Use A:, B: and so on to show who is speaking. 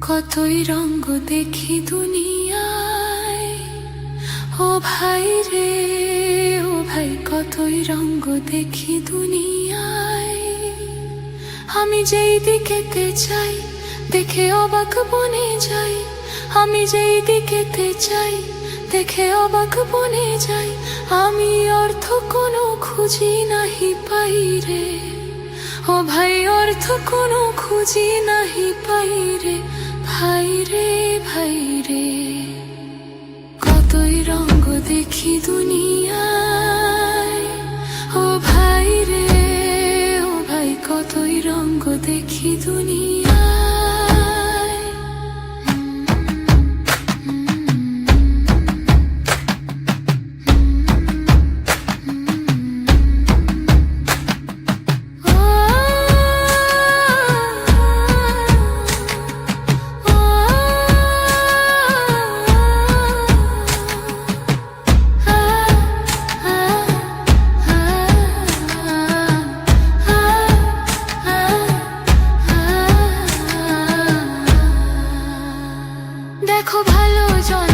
A: কতই রঙ্গ দেখি দুনিয়ায়, ও ভাই রে ও ভাই, কতই রঙ্গ দেখি দুনিয়ায়। আমি যেই দিকেতে চাই দেখে অবাক বনে যাই, আমি যেই দিকেতে চাই দেখে অবাক বনে যাই। আমি অর্থ কোনো খুঁজি নাহি পাই রে, ও ভাই অর্থ কোনো খুঁজি নাহি পাই রে, ভাই রে ভাই রে। কতই রঙ্গ দেখি দুনিয়ায়, ও ভাই রে ও ভাই, কতই রঙ্গ দেখি দুনিয়ায়। দেখো ভালো জন